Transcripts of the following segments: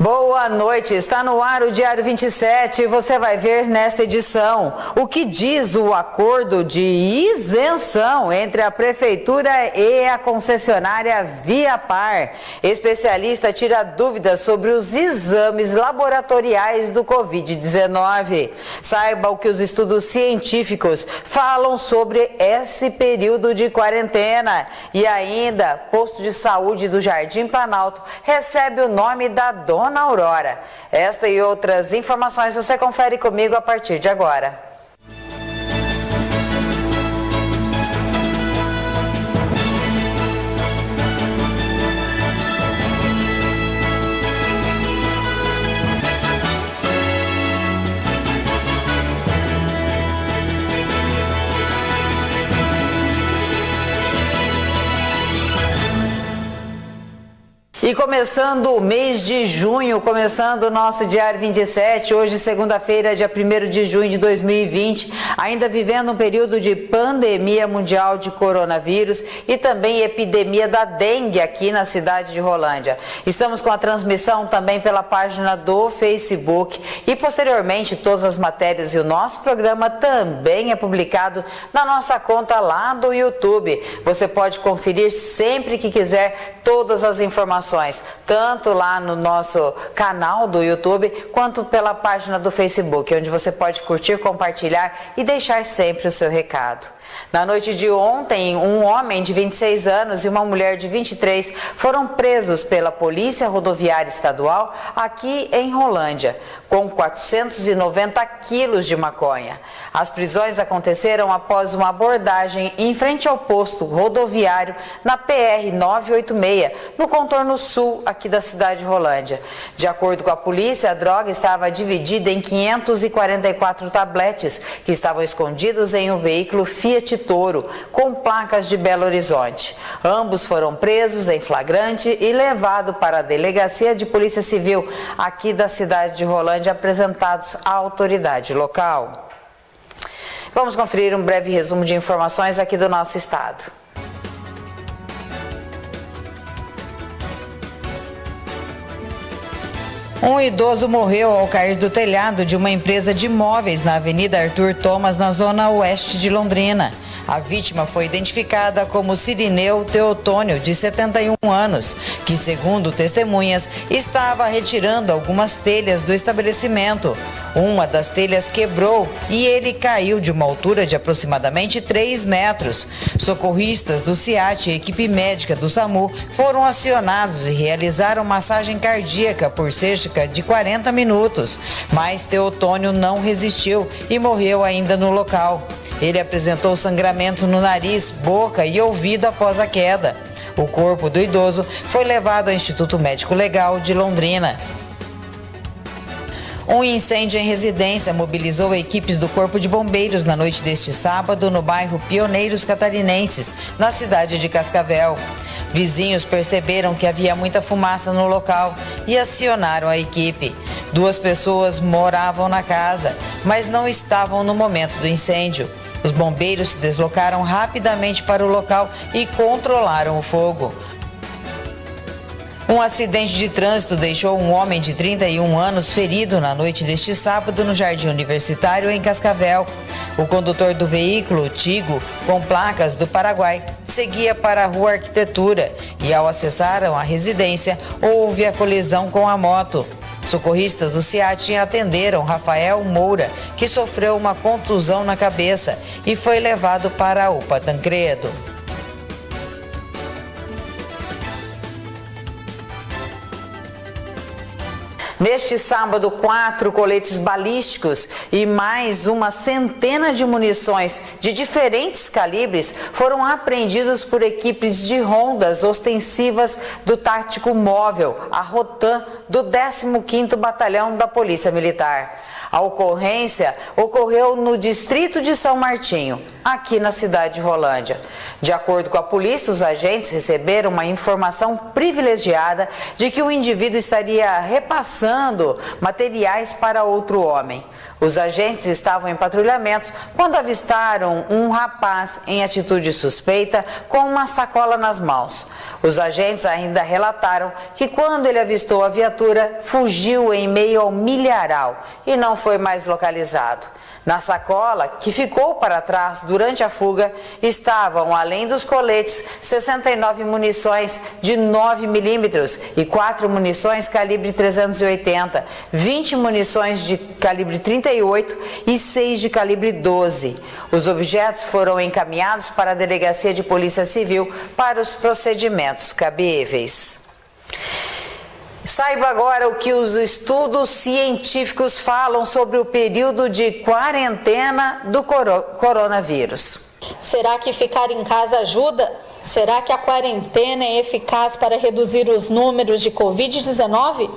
Boa noite, está no ar o Diário 27 e você vai ver nesta edição o que diz o acordo de isenção entre a Prefeitura e a concessionária Viapar. Especialista tira dúvidas sobre os exames laboratoriais do Covid-19. Saiba o que os estudos científicos falam sobre esse período de quarentena. E ainda, posto de saúde do Jardim Planalto recebe o nome da Dona Aurora. Esta e outras informações você confere comigo a partir de agora. E começando o mês de junho, começando o nosso Diário 27, hoje segunda-feira, dia 1º de junho de 2020, ainda vivendo um período de pandemia mundial de coronavírus e também epidemia da dengue aqui na cidade de Rolândia. Estamos com a transmissão também pela página do Facebook e posteriormente todas as matérias e o nosso programa também é publicado na nossa conta lá do YouTube. Você pode conferir sempre que quiser todas as informações, tanto lá no nosso canal do YouTube, quanto pela página do Facebook, onde você pode curtir, compartilhar e deixar sempre o seu recado. Na noite de ontem, um homem de 26 anos e uma mulher de 23 foram presos pela Polícia Rodoviária Estadual aqui em Rolândia, com 490 quilos de maconha. As prisões aconteceram após uma abordagem em frente ao posto rodoviário na PR-986, no contorno sul aqui da cidade de Rolândia. De acordo com a polícia, a droga estava dividida em 544 tabletes que estavam escondidos em um veículo Fiat Toro, com placas de Belo Horizonte. Ambos foram presos em flagrante e levados para a Delegacia de Polícia Civil aqui da cidade de Rolândia, apresentados à autoridade local. Vamos conferir um breve resumo de informações aqui do nosso estado. Um idoso morreu ao cair do telhado de uma empresa de imóveis na Avenida Arthur Thomas, na zona oeste de Londrina. A vítima foi identificada como Cirineu Teotônio, de 71 anos, que, segundo testemunhas, estava retirando algumas telhas do estabelecimento. Uma das telhas quebrou e ele caiu de uma altura de aproximadamente 3 metros. Socorristas do SEAT e equipe médica do SAMU foram acionados e realizaram massagem cardíaca por cerca de 40 minutos, mas Teotônio não resistiu e morreu ainda no local. Ele apresentou sangramento no nariz, boca e ouvido após a queda. O corpo do idoso foi levado ao Instituto Médico Legal de Londrina. Um incêndio em residência mobilizou equipes do Corpo de Bombeiros na noite deste sábado no bairro Pioneiros Catarinenses, na cidade de Cascavel. Vizinhos perceberam que havia muita fumaça no local e acionaram a equipe. 2 pessoas moravam na casa, mas não estavam no momento do incêndio. Os bombeiros se deslocaram rapidamente para o local e controlaram o fogo. Um acidente de trânsito deixou um homem de 31 anos ferido na noite deste sábado no Jardim Universitário, em Cascavel. O condutor do veículo, Tigo, com placas do Paraguai, seguia para a Rua Arquitetura e, ao acessarem a residência, houve a colisão com a moto. Socorristas do SEAT atenderam Rafael Moura, que sofreu uma contusão na cabeça e foi levado para a UPA Tancredo. Neste sábado, 4 coletes balísticos e mais uma centena de munições de diferentes calibres foram apreendidos por equipes de rondas ostensivas do Tático Móvel, a Rotan, do 15º Batalhão da Polícia Militar. A ocorrência ocorreu no distrito de São Martinho. aqui na cidade de Rolândia. De acordo com a polícia, os agentes receberam uma informação privilegiada de que o indivíduo estaria repassando materiais para outro homem. Os agentes estavam em patrulhamentos quando avistaram um rapaz em atitude suspeita com uma sacola nas mãos. Os agentes ainda relataram que quando ele avistou a viatura, fugiu em meio ao milharal e não foi mais localizado. Na sacola, que ficou para trás durante a fuga, estavam, além dos coletes, 69 munições de 9 milímetros e 4 munições calibre 380, 20 munições de calibre 38 e 6 de calibre 12. Os objetos foram encaminhados para a Delegacia de Polícia Civil para os procedimentos cabíveis. Saiba agora o que os estudos científicos falam sobre o período de quarentena do coronavírus. Será que ficar em casa ajuda? Será que a quarentena é eficaz para reduzir os números de Covid-19?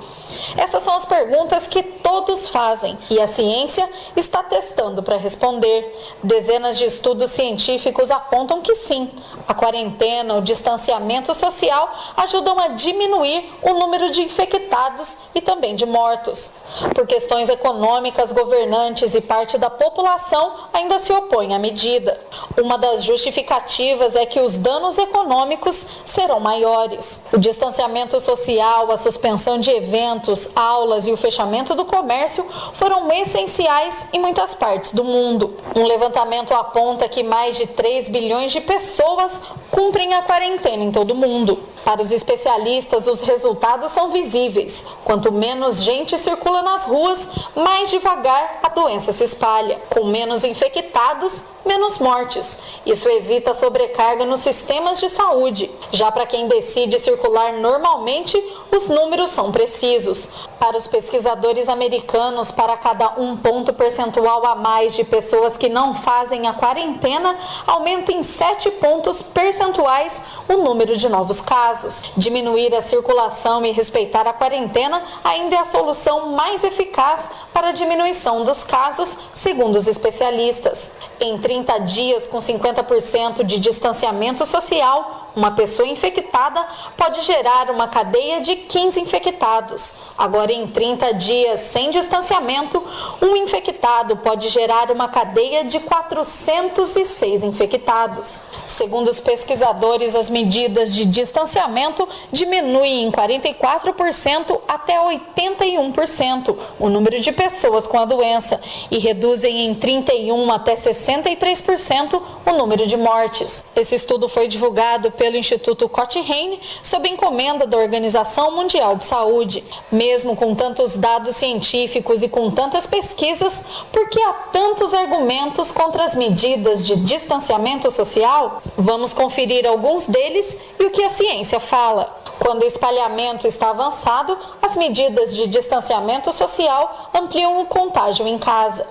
Essas são as perguntas que todos fazem e a ciência está testando para responder. Dezenas de estudos científicos apontam que sim, a quarentena, o distanciamento social ajudam a diminuir o número de infectados e também de mortos. Por questões econômicas, governantes e parte da população ainda se opõem à medida. Uma das justificativas é que os danos econômicos serão maiores. O distanciamento social, a suspensão de eventos, aulas e o fechamento do comércio foram essenciais em muitas partes do mundo. Um levantamento aponta que mais de 3 bilhões de pessoas cumprem a quarentena em todo o mundo. Para os especialistas, os resultados são visíveis. Quanto menos gente circula nas ruas, mais devagar a doença se espalha. Com menos infectados, menos mortes. Isso evita sobrecarga nos sistemas de saúde. Já para quem decide circular normalmente, os números são precisos. Para os pesquisadores americanos, para cada 1 ponto percentual a mais de pessoas que não fazem a quarentena, aumenta em 7 pontos percentuais o número de novos casos. Diminuir a circulação e respeitar a quarentena ainda é a solução mais eficaz para a diminuição dos casos, segundo os especialistas. Em 30 dias, com 50% de distanciamento social, uma pessoa infectada pode gerar uma cadeia de 15 infectados. Agora, em 30 dias sem distanciamento, um infectado pode gerar uma cadeia de 406 infectados. Segundo os pesquisadores, as medidas de distanciamento diminuem em 44% até 81% o número de pessoas com a doença e reduzem em 31% até 63% o número de mortes. Esse estudo foi divulgado pelo Instituto Cochrane sob encomenda da Organização Mundial de Saúde. Mesmo com tantos dados científicos e com tantas pesquisas, por que há tantos argumentos contra as medidas de distanciamento social? Vamos conferir alguns deles e o que a ciência fala. Quando o espalhamento está avançado, as medidas de distanciamento social ampliam o contágio em casa.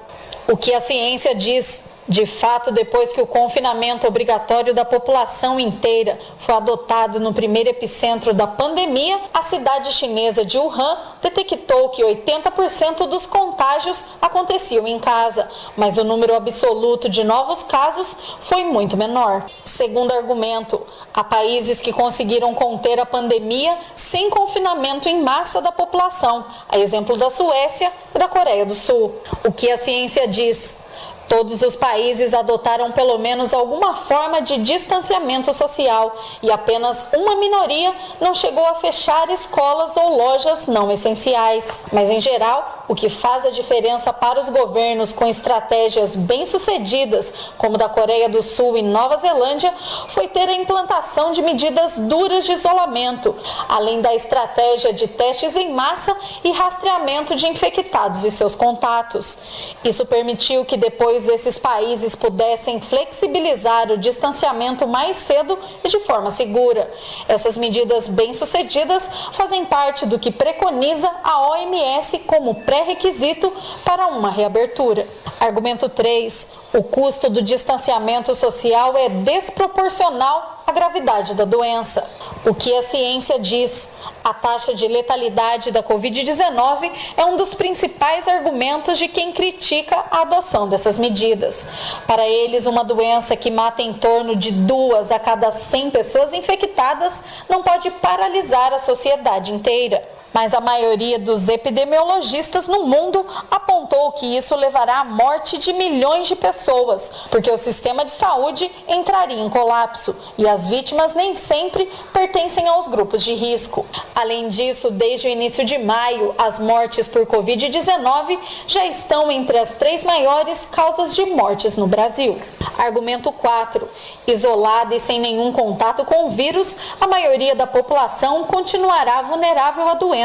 O que a ciência diz? De fato, depois que o confinamento obrigatório da população inteira foi adotado no primeiro epicentro da pandemia, a cidade chinesa de Wuhan detectou que 80% dos contágios aconteciam em casa, mas o número absoluto de novos casos foi muito menor. Segundo argumento, há países que conseguiram conter a pandemia sem confinamento em massa da população, a exemplo da Suécia e da Coreia do Sul. O que a ciência diz? Todos os países adotaram pelo menos alguma forma de distanciamento social e apenas uma minoria não chegou a fechar escolas ou lojas não essenciais. Mas, em geral, o que faz a diferença para os governos com estratégias bem-sucedidas, como da Coreia do Sul e Nova Zelândia, foi ter a implantação de medidas duras de isolamento, além da estratégia de testes em massa e rastreamento de infectados e seus contatos. Isso permitiu que depois esses países pudessem flexibilizar o distanciamento mais cedo e de forma segura. Essas medidas bem-sucedidas fazem parte do que preconiza a OMS como pré-requisito para uma reabertura. Argumento 3. O custo do distanciamento social é desproporcional à gravidade da doença. O que a ciência diz? A taxa de letalidade da Covid-19 é um dos principais argumentos de quem critica a adoção dessas medidas. Para eles, uma doença que mata em torno de 2 a cada 100 pessoas infectadas não pode paralisar a sociedade inteira. Mas a maioria dos epidemiologistas no mundo apontou que isso levará à morte de milhões de pessoas, porque o sistema de saúde entraria em colapso e as vítimas nem sempre pertencem aos grupos de risco. Além disso, desde o início de maio, as mortes por Covid-19 já estão entre as 3 maiores causas de mortes no Brasil. Argumento 4. Isolada e sem nenhum contato com o vírus, a maioria da população continuará vulnerável à doença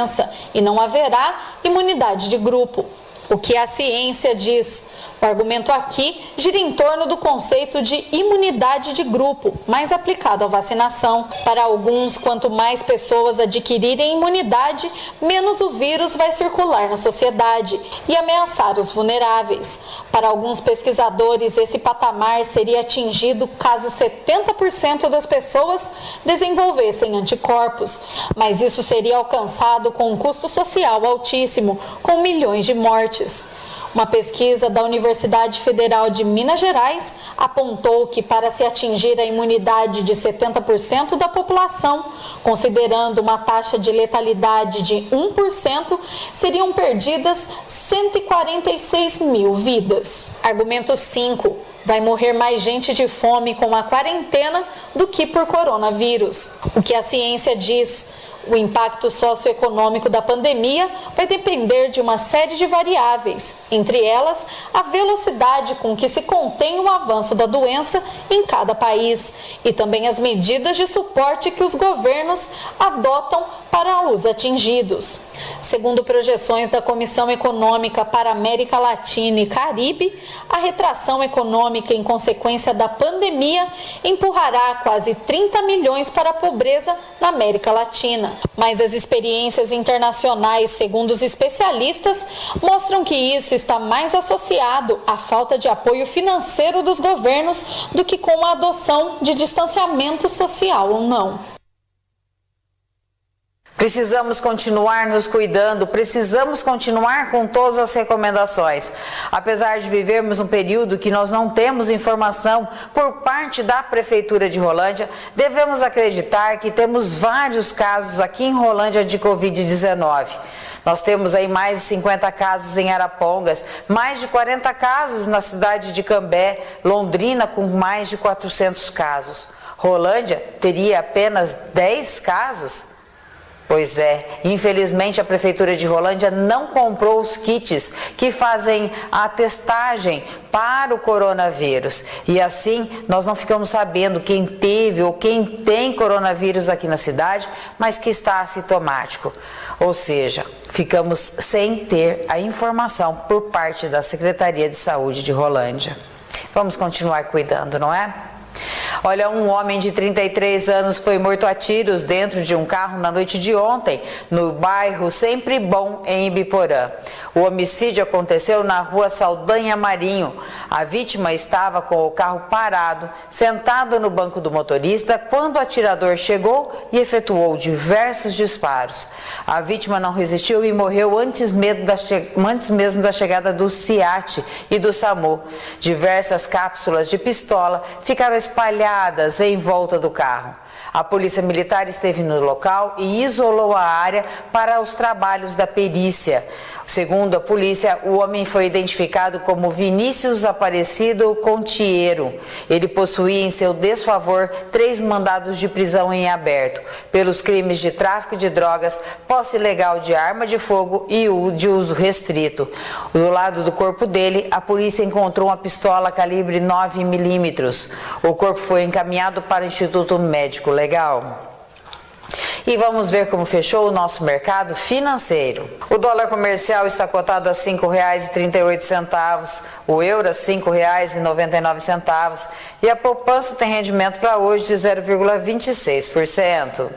e não haverá imunidade de grupo. O que a ciência diz? O argumento aqui gira em torno do conceito de imunidade de grupo, mais aplicado à vacinação. Para alguns, quanto mais pessoas adquirirem imunidade, menos o vírus vai circular na sociedade e ameaçar os vulneráveis. Para alguns pesquisadores, esse patamar seria atingido caso 70% das pessoas desenvolvessem anticorpos, mas isso seria alcançado com um custo social altíssimo, com milhões de mortes. Uma pesquisa da Universidade Federal de Minas Gerais apontou que para se atingir a imunidade de 70% da população, considerando uma taxa de letalidade de 1%, seriam perdidas 146 mil vidas. Argumento 5. Vai morrer mais gente de fome com a quarentena do que por coronavírus. O que a ciência diz? O impacto socioeconômico da pandemia vai depender de uma série de variáveis, entre elas a velocidade com que se contém o avanço da doença em cada país e também as medidas de suporte que os governos adotam para os atingidos. Segundo projeções da Comissão Econômica para a América Latina e Caribe, a retração econômica em consequência da pandemia empurrará quase 30 milhões para a pobreza na América Latina. Mas as experiências internacionais, segundo os especialistas, mostram que isso está mais associado à falta de apoio financeiro dos governos do que com a adoção de distanciamento social ou não. Precisamos continuar nos cuidando, precisamos continuar com todas as recomendações. Apesar de vivermos um período que nós não temos informação por parte da Prefeitura de Rolândia, devemos acreditar que temos vários casos aqui em Rolândia de Covid-19. Nós temos aí mais de 50 casos em Arapongas, mais de 40 casos na cidade de Cambé, Londrina com mais de 400 casos. Rolândia teria apenas 10 casos? Pois é, infelizmente a Prefeitura de Rolândia não comprou os kits que fazem a testagem para o coronavírus. E assim nós não ficamos sabendo quem teve ou quem tem coronavírus aqui na cidade, mas que está assintomático. Ou seja, ficamos sem ter a informação por parte da Secretaria de Saúde de Rolândia. Vamos continuar cuidando, não é? Olha, um homem de 33 anos foi morto a tiros dentro de um carro na noite de ontem, no bairro Sempre Bom, em Ibiporã. O homicídio aconteceu na rua Saldanha Marinho. A vítima estava com o carro parado, sentado no banco do motorista, quando o atirador chegou e efetuou diversos disparos. A vítima não resistiu e morreu antes mesmo da chegada do SIAT e do SAMU. Diversas cápsulas de pistola ficaram espalhadas em volta do carro. A Polícia Militar esteve no local e isolou a área para os trabalhos da perícia. Segundo a polícia, o homem foi identificado como Vinícius Aparecido Contiero. Ele possuía em seu desfavor 3 mandados de prisão em aberto, pelos crimes de tráfico de drogas, posse ilegal de arma de fogo e de uso restrito. Do lado do corpo dele, a polícia encontrou uma pistola calibre 9mm. O corpo foi encaminhado para o Instituto Médico Legal. E vamos ver como fechou o nosso mercado financeiro. O dólar comercial está cotado a R$ 5,38, o euro a R$ 5,99 e a poupança tem rendimento para hoje de 0,26%.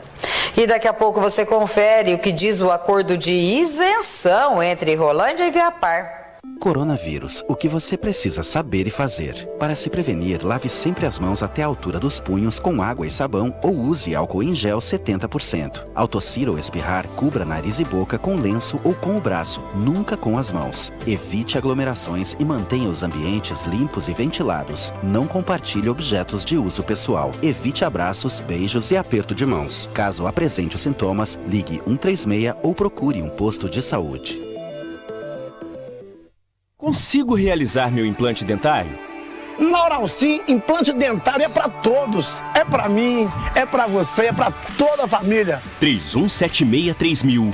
E daqui a pouco você confere o que diz o acordo de isenção entre Rolândia e Viapar. Coronavírus, o que você precisa saber e fazer. Para se prevenir, lave sempre as mãos até a altura dos punhos com água e sabão ou use álcool em gel 70%. Ao tossir ou espirrar, cubra nariz e boca com lenço ou com o braço, nunca com as mãos. Evite aglomerações e mantenha os ambientes limpos e ventilados. Não compartilhe objetos de uso pessoal. Evite abraços, beijos e aperto de mãos. Caso apresente os sintomas, ligue 136 ou procure um posto de saúde. Consigo realizar meu implante dentário? Na Oral Sim, implante dentário é para todos. É para mim, é para você, é para toda a família. 31763000.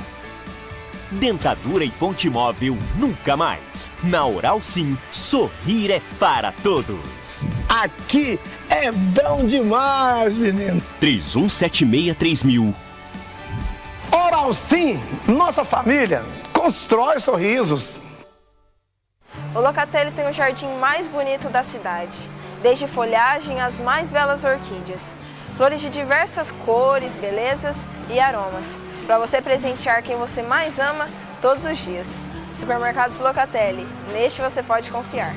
Dentadura e ponte móvel nunca mais. Na Oral Sim, sorrir é para todos. Aqui é bom demais, menino. 31763000. Oral Sim, nossa família constrói sorrisos. O Locatelli tem o jardim mais bonito da cidade, desde folhagem às mais belas orquídeas. Flores de diversas cores, belezas e aromas, para você presentear quem você mais ama todos os dias. Supermercados Locatelli, neste você pode confiar.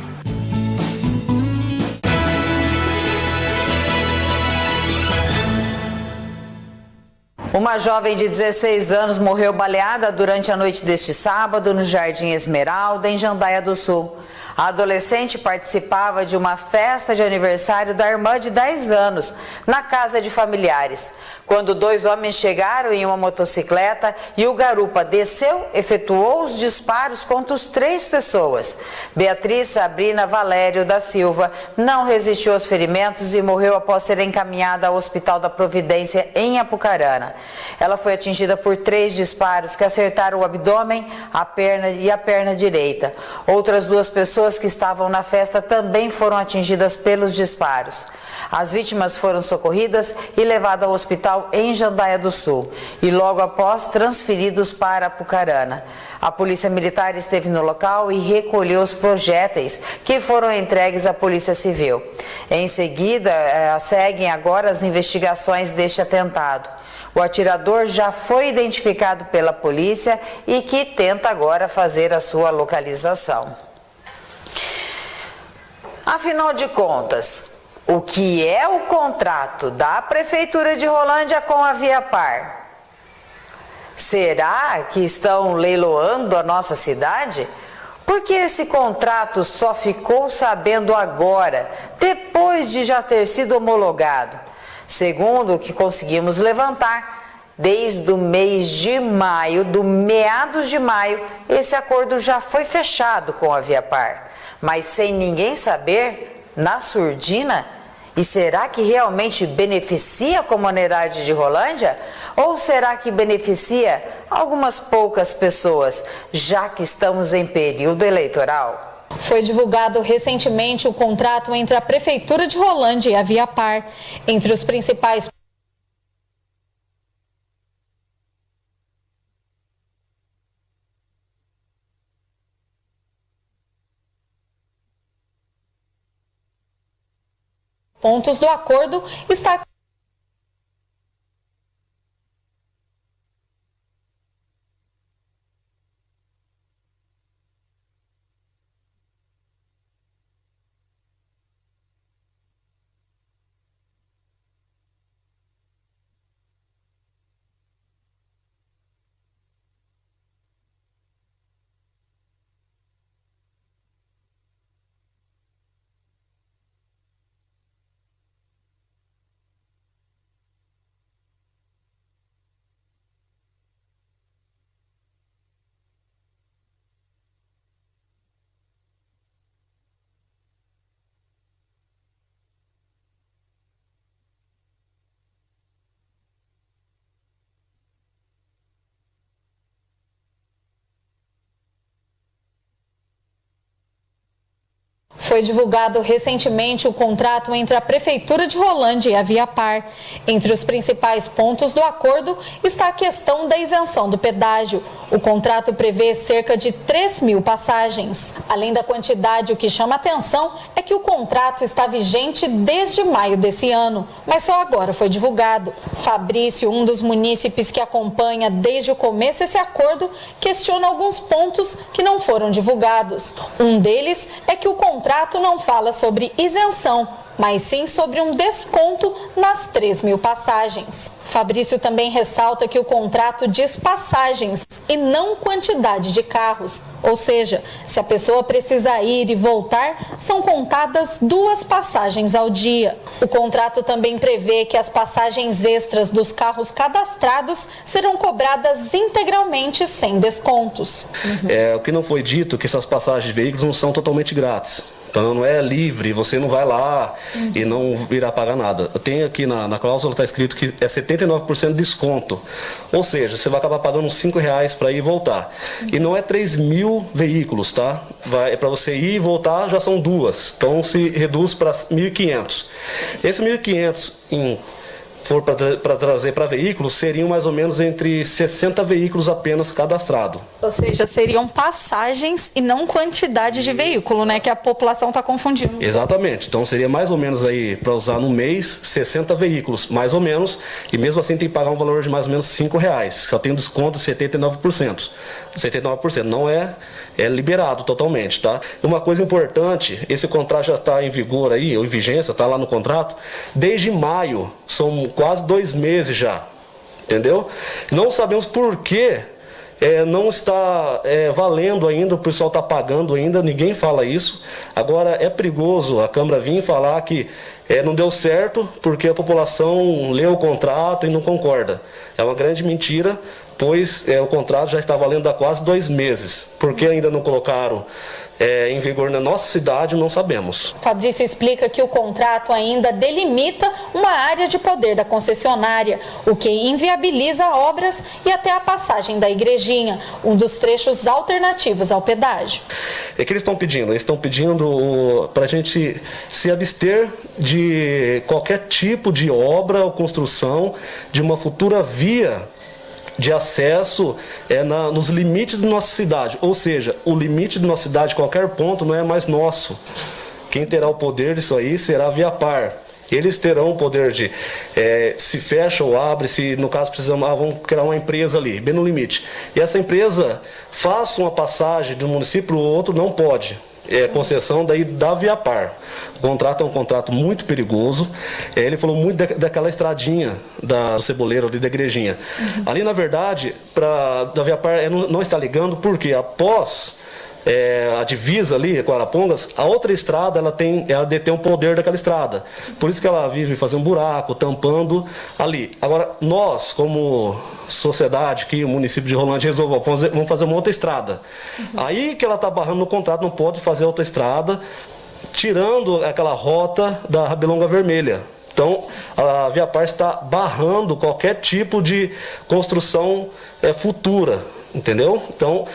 Uma jovem de 16 anos morreu baleada durante a noite deste sábado no Jardim Esmeralda, em Jandaia do Sul. A adolescente participava de uma festa de aniversário da irmã de 10 anos, na casa de familiares, quando 2 homens chegaram em uma motocicleta e o garupa desceu, efetuou os disparos contra as 3 pessoas. Beatriz Sabrina Valério da Silva não resistiu aos ferimentos e morreu após ser encaminhada ao Hospital da Providência, em Apucarana. Ela foi atingida por 3 disparos que acertaram o abdômen, a perna e a perna direita. Outras 2 pessoas que estavam na festa também foram atingidas pelos disparos. As vítimas foram socorridas e levadas ao hospital em Jandaia do Sul e logo após transferidos para Apucarana. A Polícia Militar esteve no local e recolheu os projéteis que foram entregues à Polícia Civil. Em seguida, seguem agora as investigações deste atentado. O atirador já foi identificado pela polícia e que tenta agora fazer a sua localização. Afinal de contas, o que é o contrato da Prefeitura de Rolândia com a Viapar? Será que estão leiloando a nossa cidade? Porque esse contrato só ficou sabendo agora, depois de já ter sido homologado. Segundo o que conseguimos levantar, desde o mês de maio, do meados de maio, esse acordo já foi fechado com a Viapar. Mas sem ninguém saber, na surdina? E será que realmente beneficia a comunidade de Rolândia? Ou será que beneficia algumas poucas pessoas, já que estamos em período eleitoral? Foi divulgado recentemente o contrato entre a Prefeitura de Rolândia e a Viapar. Entre os principais pontos do acordo está Foi divulgado recentemente o contrato entre a Prefeitura de Rolândia e a Viapar. Entre os principais pontos do acordo está a questão da isenção do pedágio. O contrato prevê cerca de 3.000 passagens. Além da quantidade, o que chama atenção é que o contrato está vigente desde maio desse ano, mas só agora foi divulgado. Fabrício, um dos munícipes que acompanha desde o começo esse acordo, questiona alguns pontos que não foram divulgados. Um deles é que o contrato não fala sobre isenção, mas sim sobre um desconto nas 3.000 passagens. Fabrício também ressalta que o contrato diz passagens e não quantidade de carros, ou seja, se a pessoa precisa ir e voltar, são contadas 2 passagens ao dia. O contrato também prevê que as passagens extras dos carros cadastrados serão cobradas integralmente sem descontos. O que não foi dito é que essas passagens de veículos não são totalmente grátis. Então não é livre, você não vai lá e não irá pagar nada. Tem aqui na cláusula, está escrito que é 79% de desconto. Ou seja, você vai acabar pagando uns R$5 para ir e voltar. E não é 3.000 veículos, tá? Para você ir e voltar já são 2. Então se reduz para 1.500. Esse 1.500 for para trazer para veículos, seriam mais ou menos entre 60 veículos apenas cadastrados. Ou seja, seriam passagens e não quantidade de veículo, né? Que a população está confundindo. Exatamente. Então seria mais ou menos aí, para usar no mês, 60 veículos, mais ou menos, e mesmo assim tem que pagar um valor de mais ou menos R$5. Só tem um desconto de 79%. 79% não é liberado totalmente, tá? Uma coisa importante, esse contrato já está em vigor aí, ou em vigência, está lá no contrato, desde maio, são quase 2 meses já, entendeu? Não sabemos por que não está valendo ainda, o pessoal está pagando ainda, ninguém fala isso. Agora é perigoso a Câmara vir falar que não deu certo porque a população leu o contrato e não concorda. É uma grande mentira, pois o contrato já está valendo há quase 2 meses. Por que ainda não colocaram em vigor na nossa cidade, não sabemos. Fabrício explica que o contrato ainda delimita uma área de poder da concessionária, o que inviabiliza obras e até a passagem da Igrejinha, um dos trechos alternativos ao pedágio. É que eles estão pedindo? Eles estão pedindo para a gente se abster de qualquer tipo de obra ou construção de uma futura via de acesso nos limites da nossa cidade. Ou seja, o limite da nossa cidade, qualquer ponto, não é mais nosso. Quem terá o poder disso aí será a Viapar. Eles terão o poder de, se fecha ou abre, se no caso precisamos, vamos criar uma empresa ali, bem no limite. E essa empresa faça uma passagem de um município para o outro, não pode. Concessão daí da Viapar. O contrato é um contrato muito perigoso. Ele falou muito daquela estradinha do Ceboleiro ali da Igrejinha. Ali, na verdade, da Viapar não está ligando, porque após a divisa ali com Arapongas, a outra estrada ela detém o poder daquela estrada. Por isso que ela vive fazendo buraco, tampando ali. Agora, nós, como sociedade, que o município de Rolândia resolveu, vamos fazer uma outra estrada. Aí que ela está barrando no contrato, não pode fazer outra estrada, tirando aquela rota da Rabelonga Vermelha. Então, a Viapar está barrando qualquer tipo de construção futura, entendeu? Então,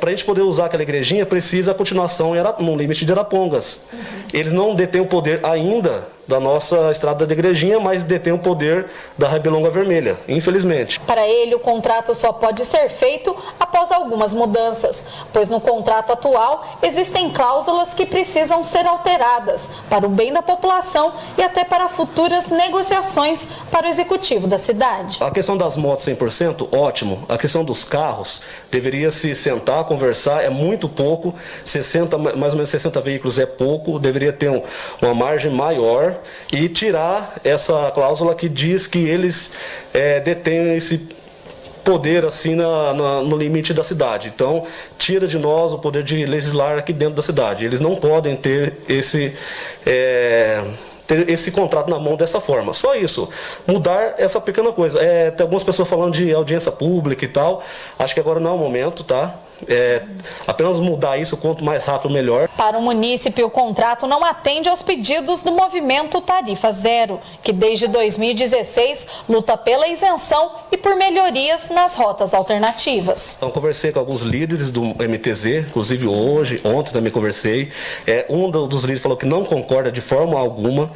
para a gente poder usar aquela igrejinha, precisa a continuação no limite de Arapongas. Eles não detêm o poder ainda da nossa estrada da Igrejinha, mas detém o poder da Rabelonga Vermelha, infelizmente. Para ele, o contrato só pode ser feito após algumas mudanças, pois no contrato atual existem cláusulas que precisam ser alteradas para o bem da população e até para futuras negociações para o executivo da cidade. A questão das motos 100%, ótimo. A questão dos carros, deveria se sentar, conversar, é muito pouco. Mais ou menos 60 veículos é pouco, deveria ter uma margem maior e tirar essa cláusula que diz que eles detêm esse poder assim no limite da cidade. Então, tira de nós o poder de legislar aqui dentro da cidade. Eles não podem ter esse contrato na mão dessa forma. Só isso. Mudar essa pequena coisa. Tem algumas pessoas falando de audiência pública e tal. Acho que agora não é o momento, tá? Apenas mudar isso, quanto mais rápido, melhor. Para o munícipe, o contrato não atende aos pedidos do movimento Tarifa Zero, que desde 2016 luta pela isenção e por melhorias nas rotas alternativas. Então, conversei com alguns líderes do MTZ, inclusive ontem também conversei. Um dos líderes falou que não concorda de forma alguma.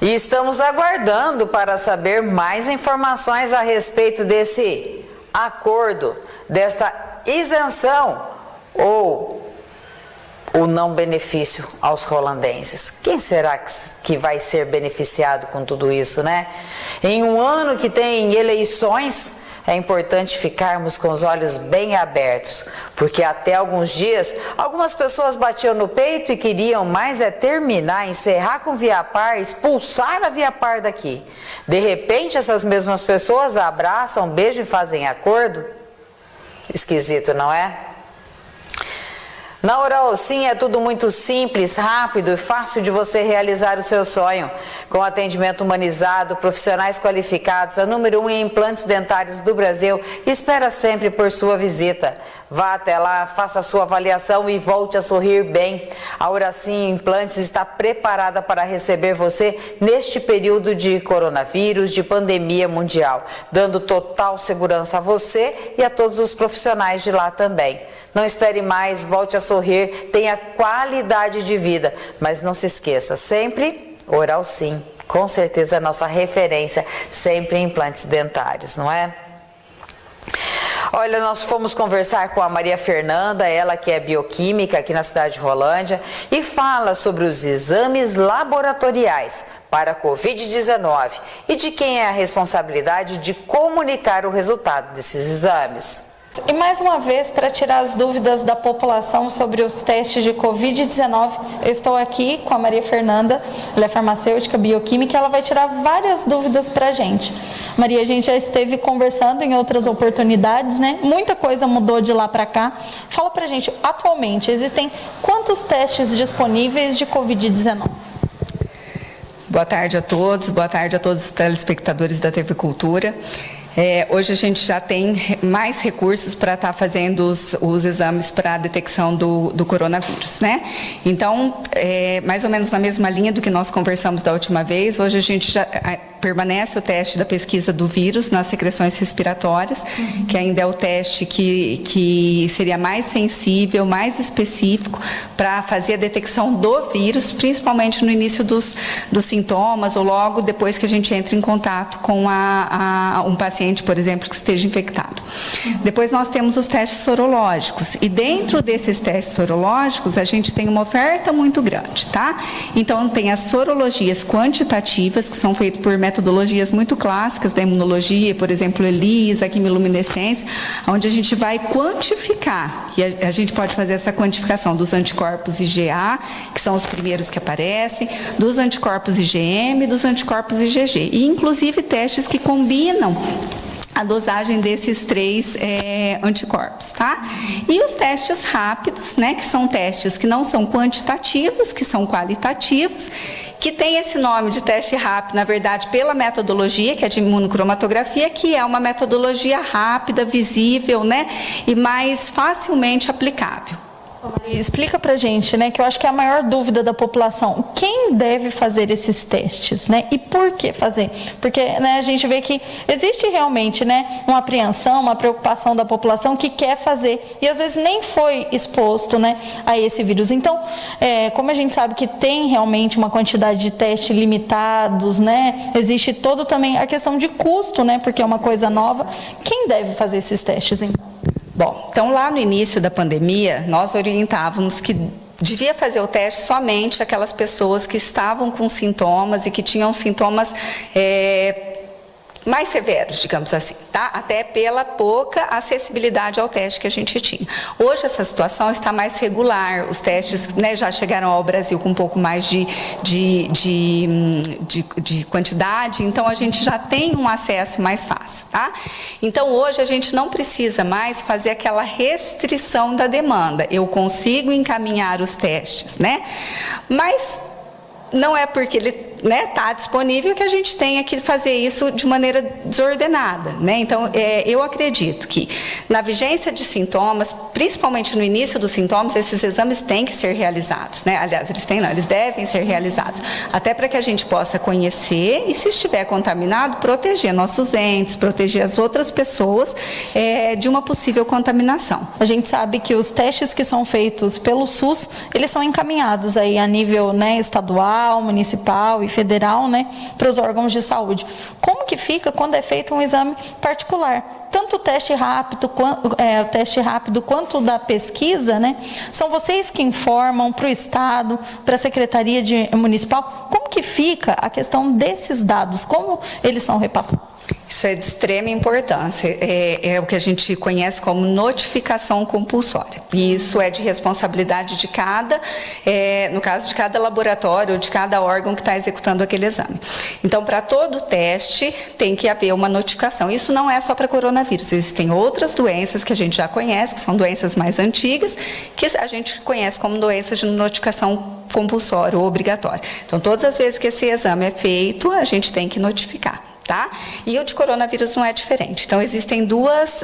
E estamos aguardando para saber mais informações a respeito desse acordo, desta isenção ou o não benefício aos rolandenses. Quem será que vai ser beneficiado com tudo isso, né? Em um ano que tem eleições, é importante ficarmos com os olhos bem abertos, porque até alguns dias, algumas pessoas batiam no peito e queriam mais terminar, encerrar com Viapar, expulsar a Viapar daqui. De repente, essas mesmas pessoas abraçam, beijam e fazem acordo? Esquisito, não é? Na Oral Sim é tudo muito simples, rápido e fácil de você realizar o seu sonho. Com atendimento humanizado, profissionais qualificados, a número 1 em implantes dentários do Brasil espera sempre por sua visita. Vá até lá, faça a sua avaliação e volte a sorrir bem. A Oral Sim Implantes está preparada para receber você neste período de coronavírus, de pandemia mundial, dando total segurança a você e a todos os profissionais de lá também. Não espere mais, volte a sorrir, tenha qualidade de vida, mas não se esqueça, sempre Oral Sim, com certeza a nossa referência, sempre em implantes dentários, não é? Olha, nós fomos conversar com a Maria Fernanda, ela que é bioquímica aqui na cidade de Rolândia, e fala sobre os exames laboratoriais para a Covid-19 e de quem é a responsabilidade de comunicar o resultado desses exames. E mais uma vez, para tirar as dúvidas da população sobre os testes de Covid-19, eu estou aqui com a Maria Fernanda, ela é farmacêutica, bioquímica, ela vai tirar várias dúvidas para a gente. Maria, a gente já esteve conversando em outras oportunidades, né? Muita coisa mudou de lá para cá. Fala para a gente, atualmente, existem quantos testes disponíveis de Covid-19? Boa tarde a todos os telespectadores da TV Cultura. Hoje a gente já tem mais recursos para estar fazendo os exames para a detecção do coronavírus, né? Então, mais ou menos na mesma linha do que nós conversamos da última vez, hoje a gente já permanece o teste da pesquisa do vírus nas secreções respiratórias, que ainda é o teste que seria mais sensível, mais específico para fazer a detecção do vírus, principalmente no início dos sintomas ou logo depois que a gente entra em contato com um paciente, por exemplo, que esteja infectado. Depois nós temos os testes sorológicos e dentro desses testes sorológicos a gente tem uma oferta muito grande, tá? Então tem as sorologias quantitativas, que são feitas por metodologias muito clássicas da imunologia, por exemplo, ELISA, quimiluminescência, onde a gente vai quantificar, e a gente pode fazer essa quantificação dos anticorpos IgA, que são os primeiros que aparecem, dos anticorpos IgM, dos anticorpos IgG, e inclusive testes que combinam a dosagem desses três anticorpos, tá? E os testes rápidos, né, que são testes que não são quantitativos, que são qualitativos, que tem esse nome de teste rápido, na verdade, pela metodologia, que é de imunocromatografia, que é uma metodologia rápida, visível, né, e mais facilmente aplicável. Explica pra gente, né, que eu acho que é a maior dúvida da população. Quem deve fazer esses testes, né? E por que fazer? Porque, né, a gente vê que existe realmente, né, uma apreensão, uma preocupação da população que quer fazer e às vezes nem foi exposto, né, a esse vírus. Então, como a gente sabe que tem realmente uma quantidade de testes limitados, né? Existe todo também a questão de custo, né? Porque é uma coisa nova. Quem deve fazer esses testes, então? Bom, então lá no início da pandemia, nós orientávamos que devia fazer o teste somente aquelas pessoas que estavam com sintomas e que tinham sintomas mais severos, digamos assim, tá? Até pela pouca acessibilidade ao teste que a gente tinha. Hoje essa situação está mais regular, os testes, né, já chegaram ao Brasil com um pouco mais de quantidade, então a gente já tem um acesso mais fácil, tá? Então hoje a gente não precisa mais fazer aquela restrição da demanda, eu consigo encaminhar os testes, né? Mas não é porque ele está disponível que a gente tenha que fazer isso de maneira desordenada, né? Então, eu acredito que na vigência de sintomas, principalmente no início dos sintomas, esses exames têm que ser realizados, né? Aliás, eles devem ser realizados, até para que a gente possa conhecer e, se estiver contaminado, proteger nossos entes, proteger as outras pessoas de uma possível contaminação. A gente sabe que os testes que são feitos pelo SUS, eles são encaminhados aí a nível, né, estadual, municipal e federal, né, para os órgãos de saúde. Como que fica quando é feito um exame particular? Tanto o teste rápido quanto da pesquisa, né, são vocês que informam para o Estado, para a Secretaria Municipal, como que fica a questão desses dados, como eles são repassados? Isso é de extrema importância, é o que a gente conhece como notificação compulsória, e isso é de responsabilidade de no caso de cada laboratório ou de cada órgão que está executando aquele exame. Então, para todo teste tem que haver uma notificação. Isso não é só para coronavírus, existem outras doenças que a gente já conhece, que são doenças mais antigas, que a gente conhece como doenças de notificação compulsória ou obrigatória. Então, todas as vezes que esse exame é feito, a gente tem que notificar. Tá? E o de coronavírus não é diferente. Então, existem duas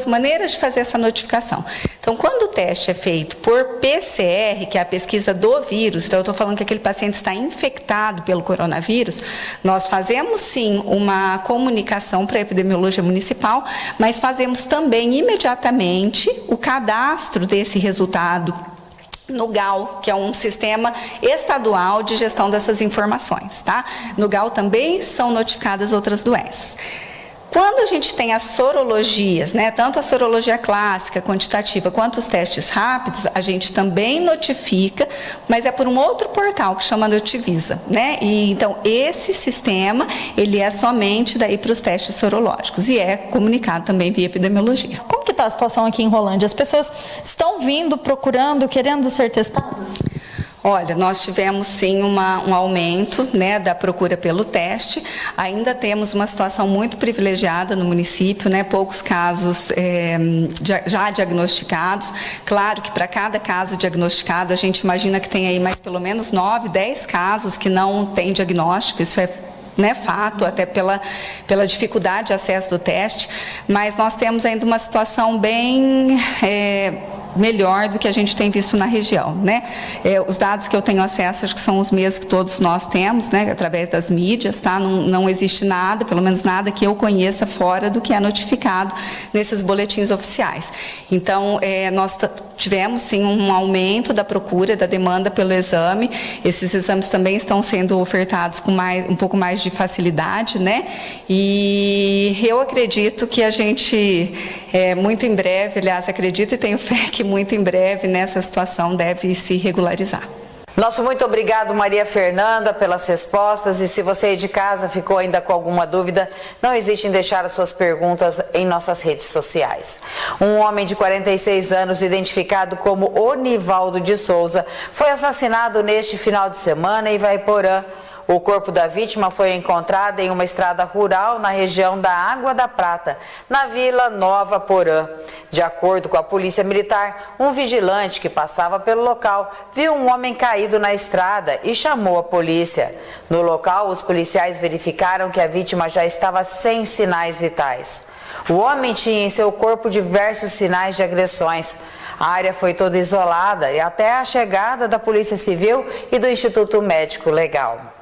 maneiras de fazer essa notificação. Então, quando o teste é feito por PCR, que é a pesquisa do vírus, então eu estou falando que aquele paciente está infectado pelo coronavírus, nós fazemos sim uma comunicação para a epidemiologia municipal, mas fazemos também imediatamente o cadastro desse resultado no GAU, que é um sistema estadual de gestão dessas informações, tá? No GAU também são notificadas outras doenças. Quando a gente tem as sorologias, né, tanto a sorologia clássica, quantitativa, quanto os testes rápidos, a gente também notifica, mas é por um outro portal que chama Notivisa, né? E então esse sistema, ele é somente daí para os testes sorológicos e é comunicado também via epidemiologia. Como que está a situação aqui em Rolândia? As pessoas estão vindo, procurando, querendo ser testadas? Olha, nós tivemos sim um aumento, né, da procura pelo teste. Ainda temos uma situação muito privilegiada no município, né, poucos casos já diagnosticados. Claro que para cada caso diagnosticado, a gente imagina que tem aí mais pelo menos 9, 10 casos que não tem diagnóstico. Isso é fato, até pela dificuldade de acesso do teste, mas nós temos ainda uma situação bem melhor do que a gente tem visto na região, né? Os dados que eu tenho acesso, acho que são os mesmos que todos nós temos, né? Através das mídias, tá? Não existe nada, pelo menos nada que eu conheça fora do que é notificado nesses boletins oficiais. Então, nós tivemos sim um aumento da procura, da demanda pelo exame. Esses exames também estão sendo ofertados com um pouco mais de facilidade, né? E eu acredito que a gente, muito em breve, aliás, acredito e tenho fé que muito em breve nessa situação deve se regularizar. Nosso muito obrigado, Maria Fernanda, pelas respostas. E se você aí de casa ficou ainda com alguma dúvida, não hesite em deixar as suas perguntas em nossas redes sociais. Um homem de 46 anos, identificado como Onivaldo de Souza, foi assassinado neste final de semana em Ivaiporã. O corpo da vítima foi encontrado em uma estrada rural na região da Água da Prata, na Vila Nova Porã. De acordo com a Polícia Militar, um vigilante que passava pelo local viu um homem caído na estrada e chamou a polícia. No local, os policiais verificaram que a vítima já estava sem sinais vitais. O homem tinha em seu corpo diversos sinais de agressões. A área foi toda isolada e até a chegada da Polícia Civil e do Instituto Médico Legal.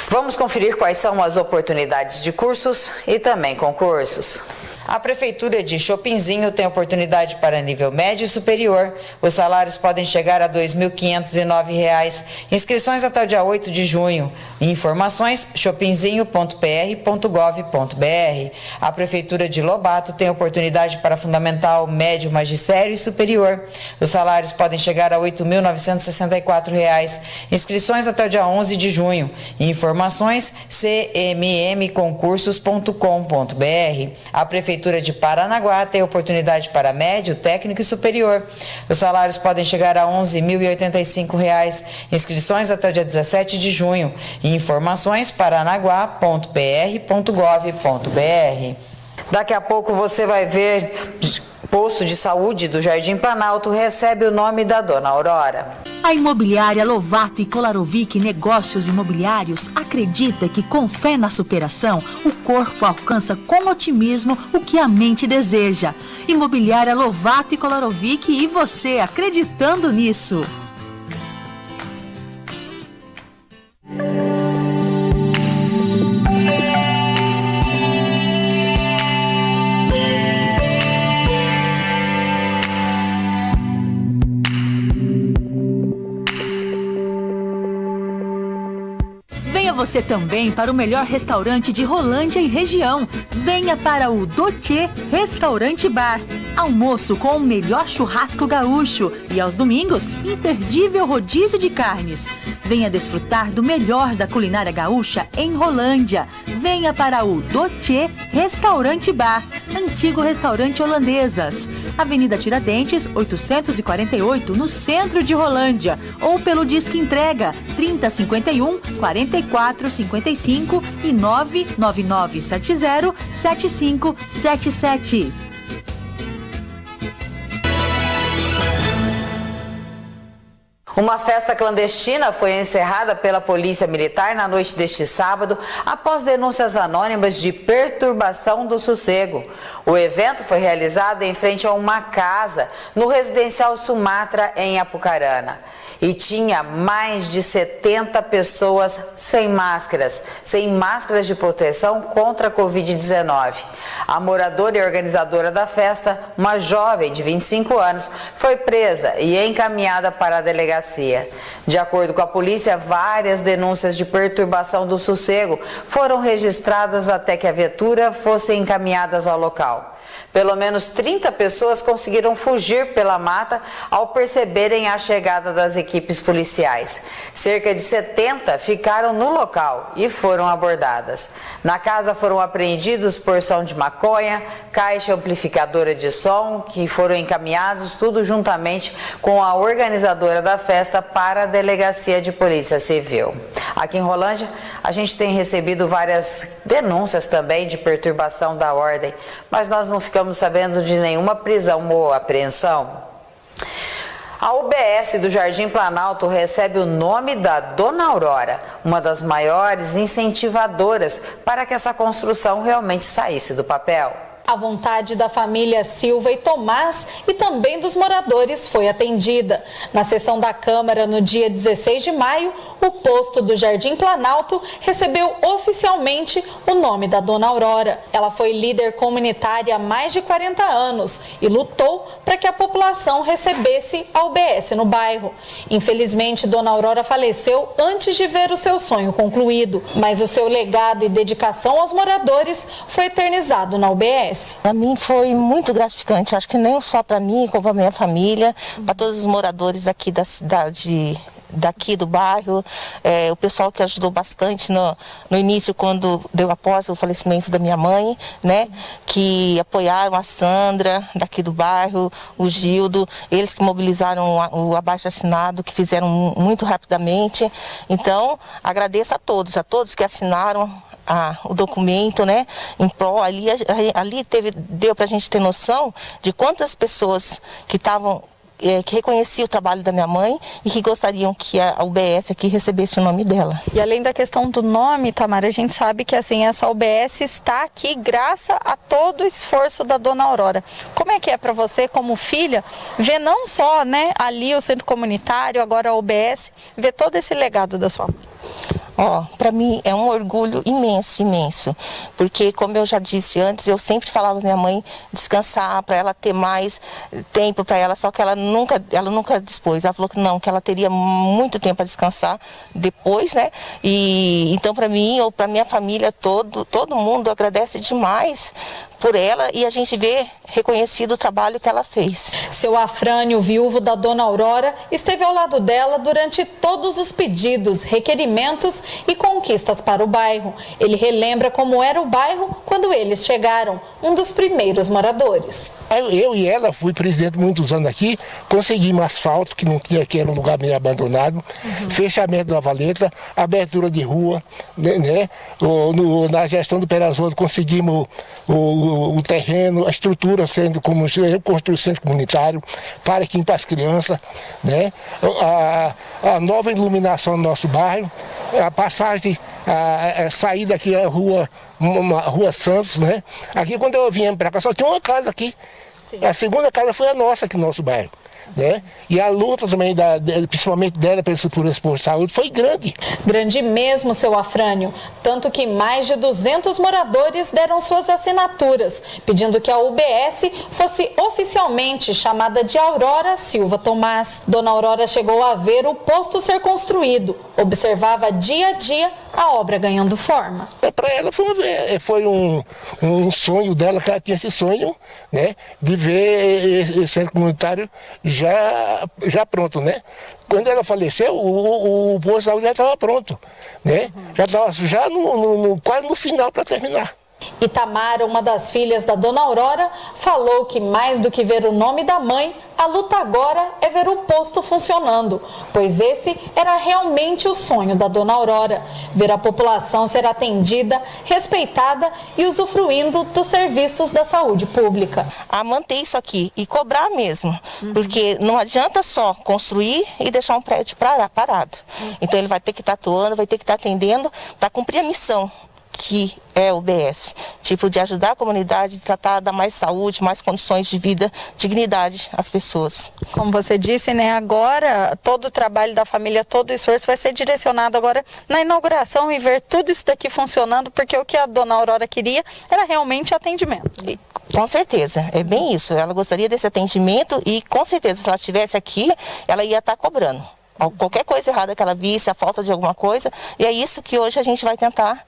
Vamos conferir quais são as oportunidades de cursos e também concursos. A Prefeitura de Chopinzinho tem oportunidade para nível médio e superior. Os salários podem chegar a R$ 2.509. Inscrições até o dia 8 de junho. Informações chopinzinho.pr.gov.br. A Prefeitura de Lobato tem oportunidade para fundamental, médio, magistério e superior. Os salários podem chegar a R$ 8.964. Inscrições até o dia 11 de junho. Informações cmmconcursos.com.br. A Prefeitura de Paranaguá tem oportunidade para médio, técnico e superior. Os salários podem chegar a R$ 11.085. Inscrições até o dia 17 de junho. Informações paranaguá.pr.gov.br. Daqui a pouco você vai ver posto de saúde do Jardim Planalto recebe o nome da dona Aurora. A imobiliária Lovato e Kolarovic Negócios Imobiliários acredita que com fé na superação, o corpo alcança com otimismo o que a mente deseja. Imobiliária Lovato e Kolarovic e você acreditando nisso. Venha você também para o melhor restaurante de Rolândia e região. Venha para o Dotê Restaurante Bar. Almoço com o melhor churrasco gaúcho e aos domingos, imperdível rodízio de carnes. Venha desfrutar do melhor da culinária gaúcha em Rolândia. Venha para o Dotê Restaurante Bar, antigo restaurante Holandesas. Avenida Tiradentes, 848, no centro de Rolândia. Ou pelo Disque Entrega, 3051-4455 e 99970-7577. Uma festa clandestina foi encerrada pela Polícia Militar na noite deste sábado, após denúncias anônimas de perturbação do sossego. O evento foi realizado em frente a uma casa, no residencial Sumatra, em Apucarana. E tinha mais de 70 pessoas sem máscaras de proteção contra a Covid-19. A moradora e organizadora da festa, uma jovem de 25 anos, foi presa e encaminhada para a delegacia. De acordo com a polícia, várias denúncias de perturbação do sossego foram registradas até que a viatura fosse encaminhadas ao local. Pelo menos 30 pessoas conseguiram fugir pela mata ao perceberem a chegada das equipes policiais. Cerca de 70 ficaram no local e foram abordadas. Na casa foram apreendidos porção de maconha, caixa amplificadora de som, que foram encaminhados tudo juntamente com a organizadora da festa para a Delegacia de Polícia Civil. Aqui em Rolândia, a gente tem recebido várias denúncias também de perturbação da ordem, mas nós não ficamos sabendo de nenhuma prisão ou apreensão. A UBS do Jardim Planalto recebe o nome da Dona Aurora, uma das maiores incentivadoras para que essa construção realmente saísse do papel. A vontade da família Silva e Tomás e também dos moradores foi atendida. Na sessão da Câmara, no dia 16 de maio, o posto do Jardim Planalto recebeu oficialmente o nome da Dona Aurora. Ela foi líder comunitária há mais de 40 anos e lutou para que a população recebesse a UBS no bairro. Infelizmente, Dona Aurora faleceu antes de ver o seu sonho concluído, mas o seu legado e dedicação aos moradores foi eternizado na UBS. Para mim foi muito gratificante, acho que não só para mim, como para a minha família, para todos os moradores aqui da cidade, daqui do bairro, o pessoal que ajudou bastante no início, quando deu após o falecimento da minha mãe, né, que apoiaram a Sandra daqui do bairro, o Gildo, eles que mobilizaram o abaixo-assinado, que fizeram muito rapidamente. Então, agradeço a todos que assinaram o documento, né, em prol, ali deu para a gente ter noção de quantas pessoas que estavam, que reconheciam o trabalho da minha mãe e que gostariam que a UBS aqui recebesse o nome dela. E além da questão do nome, Tamara, a gente sabe que assim, essa UBS está aqui graças a todo o esforço da Dona Aurora. Como é que é para você, como filha, ver não só, né, ali o centro comunitário, agora a UBS, ver todo esse legado da sua mãe? Para mim é um orgulho imenso, porque como eu já disse antes, eu sempre falava pra minha mãe descansar, para ela ter mais tempo para ela, só que ela nunca dispôs. Ela falou que não, que ela teria muito tempo para descansar depois, né? E então para mim ou para minha família todo mundo agradece demais por ela e a gente vê reconhecido o trabalho que ela fez. Seu Afrânio, viúvo da Dona Aurora, esteve ao lado dela durante todos os pedidos, requerimentos e conquistas para o bairro. Ele relembra como era o bairro quando eles chegaram, um dos primeiros moradores. Eu e ela, fui presidente muitos anos aqui, conseguimos asfalto, que não tinha aqui, era um lugar meio abandonado, fechamento da valeta, abertura de rua, né? Na gestão do Perazzolo conseguimos o terreno, a estrutura sendo como construir centro comunitário, parquinho para as crianças, né? A nova iluminação do nosso bairro, a passagem, a saída aqui é Rua Santos, né? Aqui quando eu vim para cá só tinha uma casa aqui. Sim. A segunda casa foi a nossa aqui no nosso bairro. Né? E a luta também, principalmente dela por esse posto de saúde, foi grande. Grande mesmo, seu Afrânio. Tanto que mais de 200 moradores deram suas assinaturas, pedindo que a UBS fosse oficialmente chamada de Aurora Silva Tomás. Dona Aurora chegou a ver o posto ser construído, observava dia a dia a obra ganhando forma. Para ela foi um sonho dela, que ela tinha esse sonho, né, de ver esse centro comunitário já pronto, né? Quando ela faleceu, o posto de saúde já estava pronto, né? Já estava quase no final para terminar. Itamara, uma das filhas da Dona Aurora, falou que mais do que ver o nome da mãe, a luta agora é ver o posto funcionando, pois esse era realmente o sonho da Dona Aurora, ver a população ser atendida, respeitada e usufruindo dos serviços da saúde pública. A manter isso aqui e cobrar mesmo, porque não adianta só construir e deixar um prédio parado. Então ele vai ter que estar atuando, vai ter que estar atendendo para cumprir a missão que é o UBS, tipo de ajudar a comunidade, de tratar, dar mais saúde, mais condições de vida, dignidade às pessoas. Como você disse, né, agora todo o trabalho da família, todo o esforço vai ser direcionado agora na inauguração e ver tudo isso daqui funcionando, porque o que a Dona Aurora queria era realmente atendimento. Com certeza, é bem isso, ela gostaria desse atendimento e com certeza se ela estivesse aqui, ela ia estar cobrando. Qualquer coisa errada que ela visse, a falta de alguma coisa, e é isso que hoje a gente vai tentar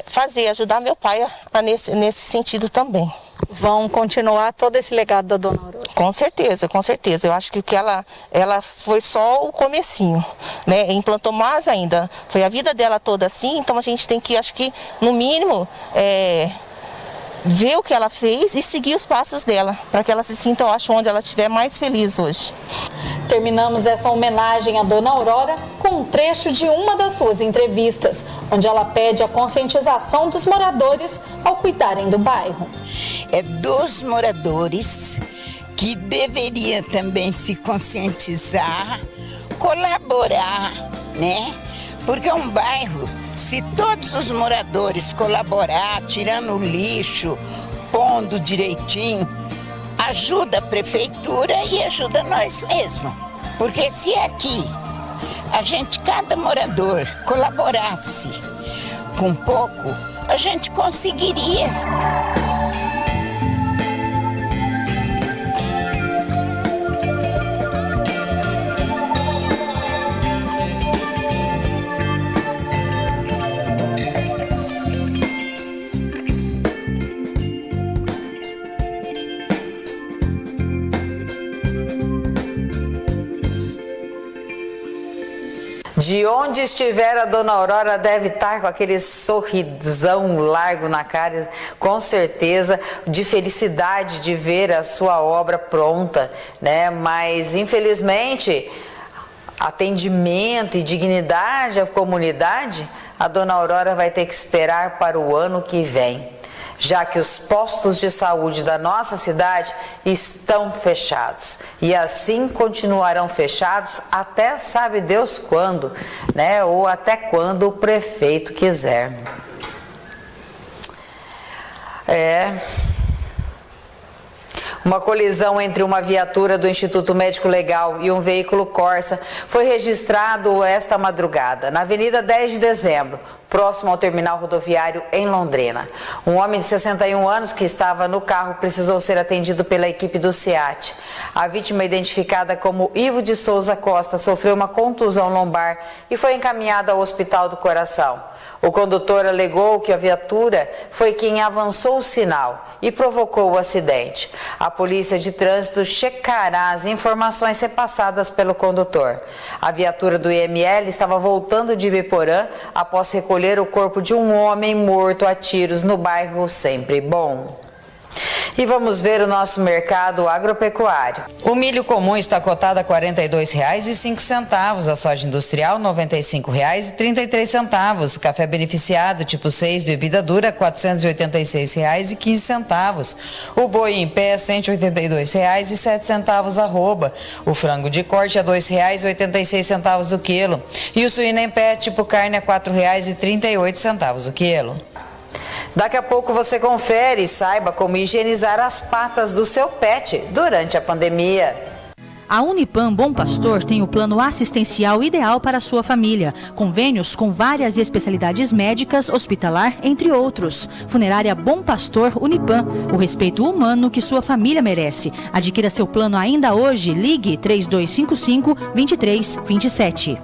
fazer, ajudar meu pai nesse sentido também. Vão continuar todo esse legado da Dona Aurora? Com certeza, com certeza. Eu acho que o que ela foi só o comecinho, né? Implantou mais ainda. Foi a vida dela toda assim, então a gente tem que, acho que, no mínimo, ver o que ela fez e seguir os passos dela, para que ela se sinta, eu acho, onde ela estiver mais feliz hoje. Terminamos essa homenagem à Dona Aurora com um trecho de uma das suas entrevistas, onde ela pede a conscientização dos moradores ao cuidarem do bairro. É dos moradores que deveria também se conscientizar, colaborar, né? Porque é um bairro, se todos os moradores colaborar, tirando o lixo, pondo direitinho, ajuda a prefeitura e ajuda nós mesmos. Porque se aqui cada morador colaborasse com pouco, a gente conseguiria. De onde estiver a Dona Aurora deve estar com aquele sorrisão largo na cara, com certeza, de felicidade de ver a sua obra pronta, né? Mas, infelizmente, atendimento e dignidade à comunidade, a Dona Aurora vai ter que esperar para o ano que vem, já que os postos de saúde da nossa cidade estão fechados. E assim continuarão fechados até sabe Deus quando, né? Ou até quando o prefeito quiser. Uma colisão entre uma viatura do Instituto Médico Legal e um veículo Corsa foi registrado esta madrugada, na Avenida 10 de Dezembro, próximo ao terminal rodoviário em Londrina. Um homem de 61 anos que estava no carro precisou ser atendido pela equipe do SEAT. A vítima, identificada como Ivo de Souza Costa, sofreu uma contusão lombar e foi encaminhado ao Hospital do Coração. O condutor alegou que a viatura foi quem avançou o sinal e provocou o acidente. A polícia de trânsito checará as informações repassadas pelo condutor. A viatura do IML estava voltando de Ibiporã após recolher o corpo de um homem morto a tiros no bairro Sempre Bom. E vamos ver o nosso mercado agropecuário. O milho comum está cotado a R$ 42,05, a soja industrial R$ 95,33, o café beneficiado tipo 6, bebida dura R$ 486,15, o boi em pé R$ 182,07 arroba, o frango de corte a R$ 2,86 o quilo e o suíno em pé tipo carne a R$ 4,38 o quilo. Daqui a pouco você confere e saiba como higienizar as patas do seu pet durante a pandemia. A Unipam Bom Pastor tem o plano assistencial ideal para a sua família. Convênios com várias especialidades médicas, hospitalar, entre outros. Funerária Bom Pastor Unipam. O respeito humano que sua família merece. Adquira seu plano ainda hoje. Ligue 3255-2327.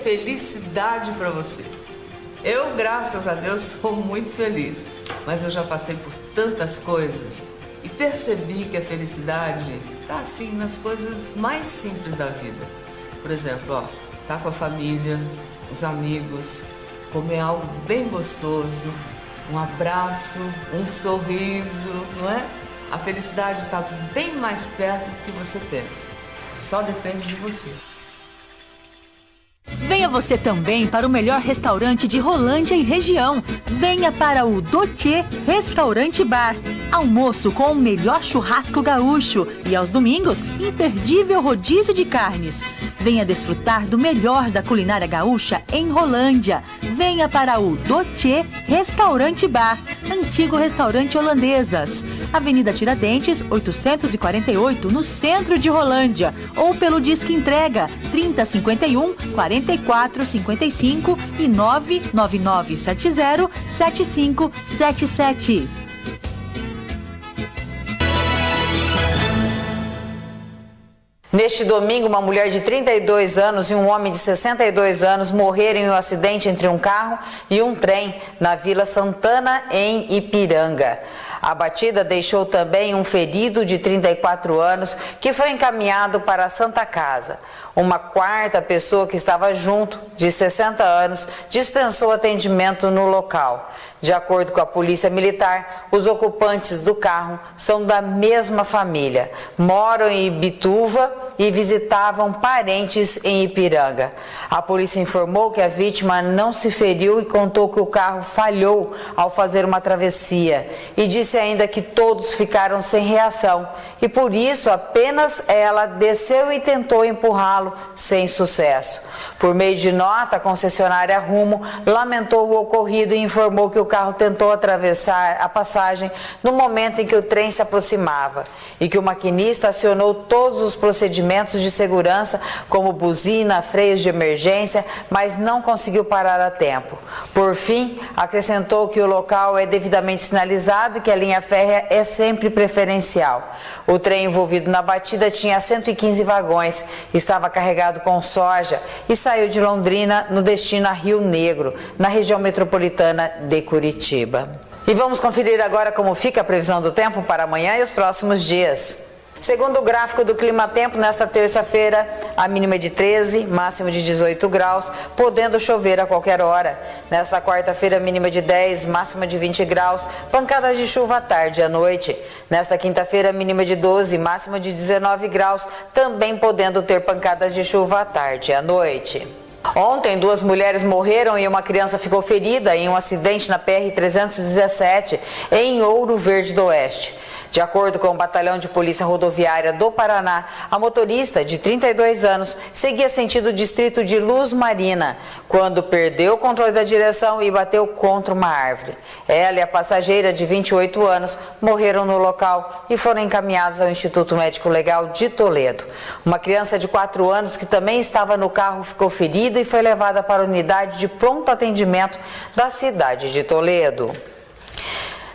felicidade para você. Eu, graças a Deus, sou muito feliz, mas eu já passei por tantas coisas e percebi que a felicidade está assim nas coisas mais simples da vida. Por exemplo, tá com a família, os amigos, comer algo bem gostoso, um abraço, um sorriso, não é? A felicidade está bem mais perto do que você pensa. Só depende de você. Venha você também para o melhor restaurante de Rolândia e região. Venha para o Dotê Restaurante Bar. Almoço com o melhor churrasco gaúcho e aos domingos, imperdível rodízio de carnes. Venha desfrutar do melhor da culinária gaúcha em Rolândia. Venha para o Dotê Restaurante Bar, antigo restaurante Holandesas. Avenida Tiradentes, 848, no centro de Rolândia. Ou pelo Disque Entrega, 3051 4455 e 99970 7577. Neste domingo, uma mulher de 32 anos e um homem de 62 anos morreram em um acidente entre um carro e um trem na Vila Santana, em Ipiranga. A batida deixou também um ferido de 34 anos que foi encaminhado para a Santa Casa. Uma quarta pessoa que estava junto, de 60 anos, dispensou atendimento no local. De acordo com a Polícia Militar, os ocupantes do carro são da mesma família, moram em Ibituva e visitavam parentes em Ipiranga. A polícia informou que a vítima não se feriu e contou que o carro falhou ao fazer uma travessia e disse ainda que todos ficaram sem reação e por isso apenas ela desceu e tentou empurrá-lo sem sucesso. Por meio de nota, a concessionária Rumo lamentou o ocorrido e informou que o carro tentou atravessar a passagem no momento em que o trem se aproximava e que o maquinista acionou todos os procedimentos de segurança, como buzina, freios de emergência, mas não conseguiu parar a tempo. Por fim, acrescentou que o local é devidamente sinalizado e que a linha férrea é sempre preferencial. O trem envolvido na batida tinha 115 vagões, estava carregado com soja e saiu de Londrina no destino a Rio Negro, na região metropolitana de Curitiba. E vamos conferir agora como fica a previsão do tempo para amanhã e os próximos dias. Segundo o gráfico do Climatempo, nesta terça-feira, a mínima é de 13, máxima de 18 graus, podendo chover a qualquer hora. Nesta quarta-feira, mínima de 10, máxima de 20 graus, pancadas de chuva à tarde e à noite. Nesta quinta-feira, mínima de 12, máxima de 19 graus, também podendo ter pancadas de chuva à tarde e à noite. Ontem, 2 mulheres morreram e uma criança ficou ferida em um acidente na PR-317, em Ouro Verde do Oeste. De acordo com o Batalhão de Polícia Rodoviária do Paraná, a motorista, de 32 anos, seguia sentido distrito de Luz Marina, quando perdeu o controle da direção e bateu contra uma árvore. Ela e a passageira, de 28 anos, morreram no local e foram encaminhados ao Instituto Médico Legal de Toledo. Uma criança de 4 anos, que também estava no carro, ficou ferida e foi levada para a unidade de pronto atendimento da cidade de Toledo.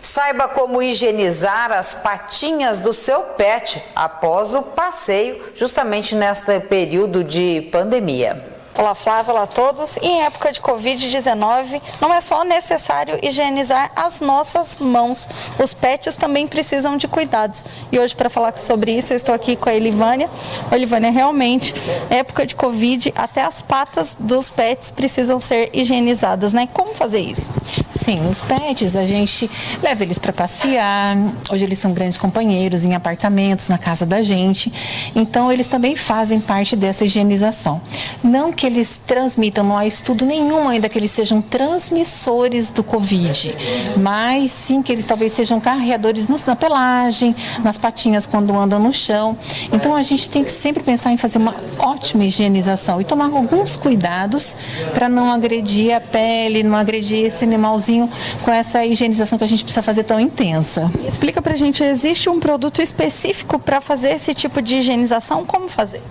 Saiba como higienizar as patinhas do seu pet após o passeio, justamente neste período de pandemia. Olá, Flávia, olá a todos. Em época de Covid-19, não é só necessário higienizar as nossas mãos. Os pets também precisam de cuidados. E hoje, para falar sobre isso, eu estou aqui com a Elivânia. Elivânia, realmente, época de Covid, até as patas dos pets precisam ser higienizadas, né? Como fazer isso? Sim, os pets, a gente leva eles para passear. Hoje eles são grandes companheiros em apartamentos, na casa da gente. Então, eles também fazem parte dessa higienização. Não que eles transmitam, não há estudo nenhum ainda que eles sejam transmissores do Covid, mas sim que eles talvez sejam carreadores na pelagem, nas patinhas quando andam no chão. Então a gente tem que sempre pensar em fazer uma ótima higienização e tomar alguns cuidados para não agredir a pele, não agredir esse animalzinho com essa higienização que a gente precisa fazer tão intensa. Explica pra gente, existe um produto específico para fazer esse tipo de higienização? Como fazer?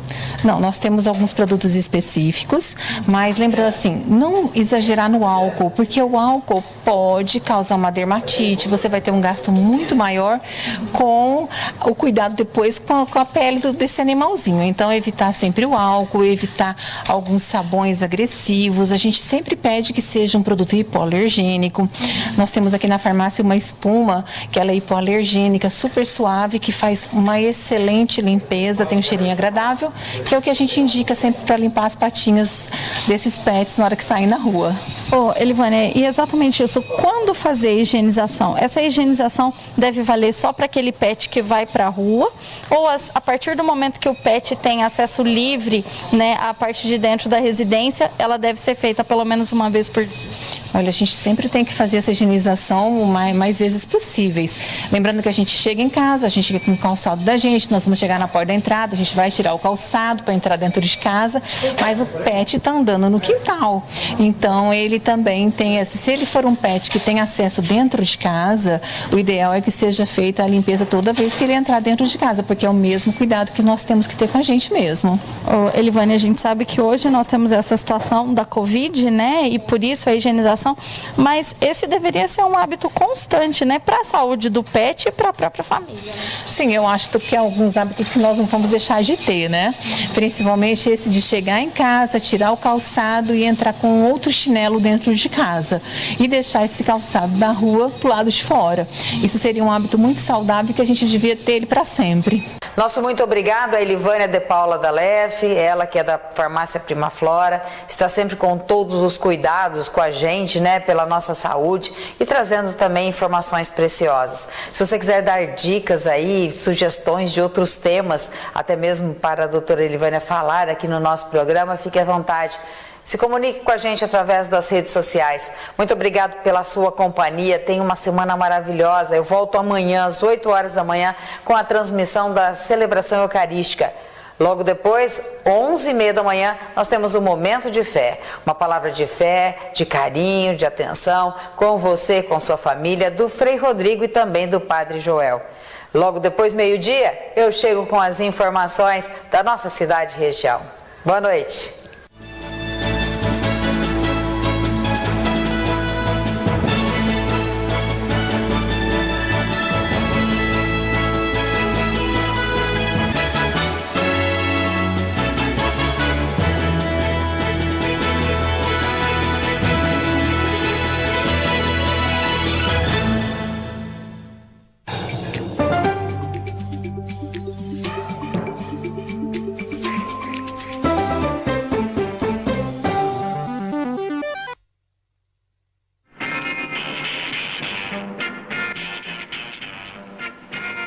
Não, nós temos alguns produtos específicos. pacíficos, mas lembrando assim, não exagerar no álcool, porque o álcool pode causar uma dermatite, você vai ter um gasto muito maior com o cuidado depois com a pele desse animalzinho. Então, evitar sempre o álcool, evitar alguns sabões agressivos. A gente sempre pede que seja um produto hipoalergênico. Nós temos aqui na farmácia uma espuma, que ela é hipoalergênica, super suave, que faz uma excelente limpeza, tem um cheirinho agradável, que é o que a gente indica sempre para limpar as patinhas desses pets na hora que saem na rua. Elivânia, e exatamente isso, quando fazer a higienização? Essa higienização deve valer só para aquele pet que vai para a rua, ou a partir do momento que o pet tem acesso livre, né, à parte de dentro da residência, ela deve ser feita pelo menos uma vez por dia? Olha, a gente sempre tem que fazer essa higienização o mais vezes possíveis. Lembrando que a gente chega em casa, a gente chega com o calçado da gente, nós vamos chegar na porta da entrada, a gente vai tirar o calçado para entrar dentro de casa, mas o pet está andando no quintal. Então, ele também tem, se ele for um pet que tem acesso dentro de casa, o ideal é que seja feita a limpeza toda vez que ele entrar dentro de casa, porque é o mesmo cuidado que nós temos que ter com a gente mesmo. Elivânia, a gente sabe que hoje nós temos essa situação da Covid, né, e por isso a higienização, mas esse deveria ser um hábito constante, né, para a saúde do pet e para a própria família. Né? Sim, eu acho que é alguns hábitos que nós não vamos deixar de ter, né? Principalmente esse de chegar em casa, tirar o calçado e entrar com outro chinelo dentro de casa e deixar esse calçado da rua pro lado de fora. Isso seria um hábito muito saudável que a gente devia ter ele para sempre. Nosso muito obrigado a Elivânia de Paula Dalef, ela que é da farmácia Primaflora, está sempre com todos os cuidados com a gente, né, pela nossa saúde e trazendo também informações preciosas. Se você quiser dar dicas aí, sugestões de outros temas, até mesmo para a doutora Elivânia falar aqui no nosso programa, fique à vontade. Se comunique com a gente através das redes sociais. Muito obrigado pela sua companhia. Tenha uma semana maravilhosa. Eu volto amanhã às 8 horas da manhã com a transmissão da celebração eucarística. Logo depois, 11h30 da manhã, nós temos um momento de fé. Uma palavra de fé, de carinho, de atenção, com você, com sua família, do Frei Rodrigo e também do Padre Joel. Logo depois, meio-dia, eu chego com as informações da nossa cidade e região. Boa noite.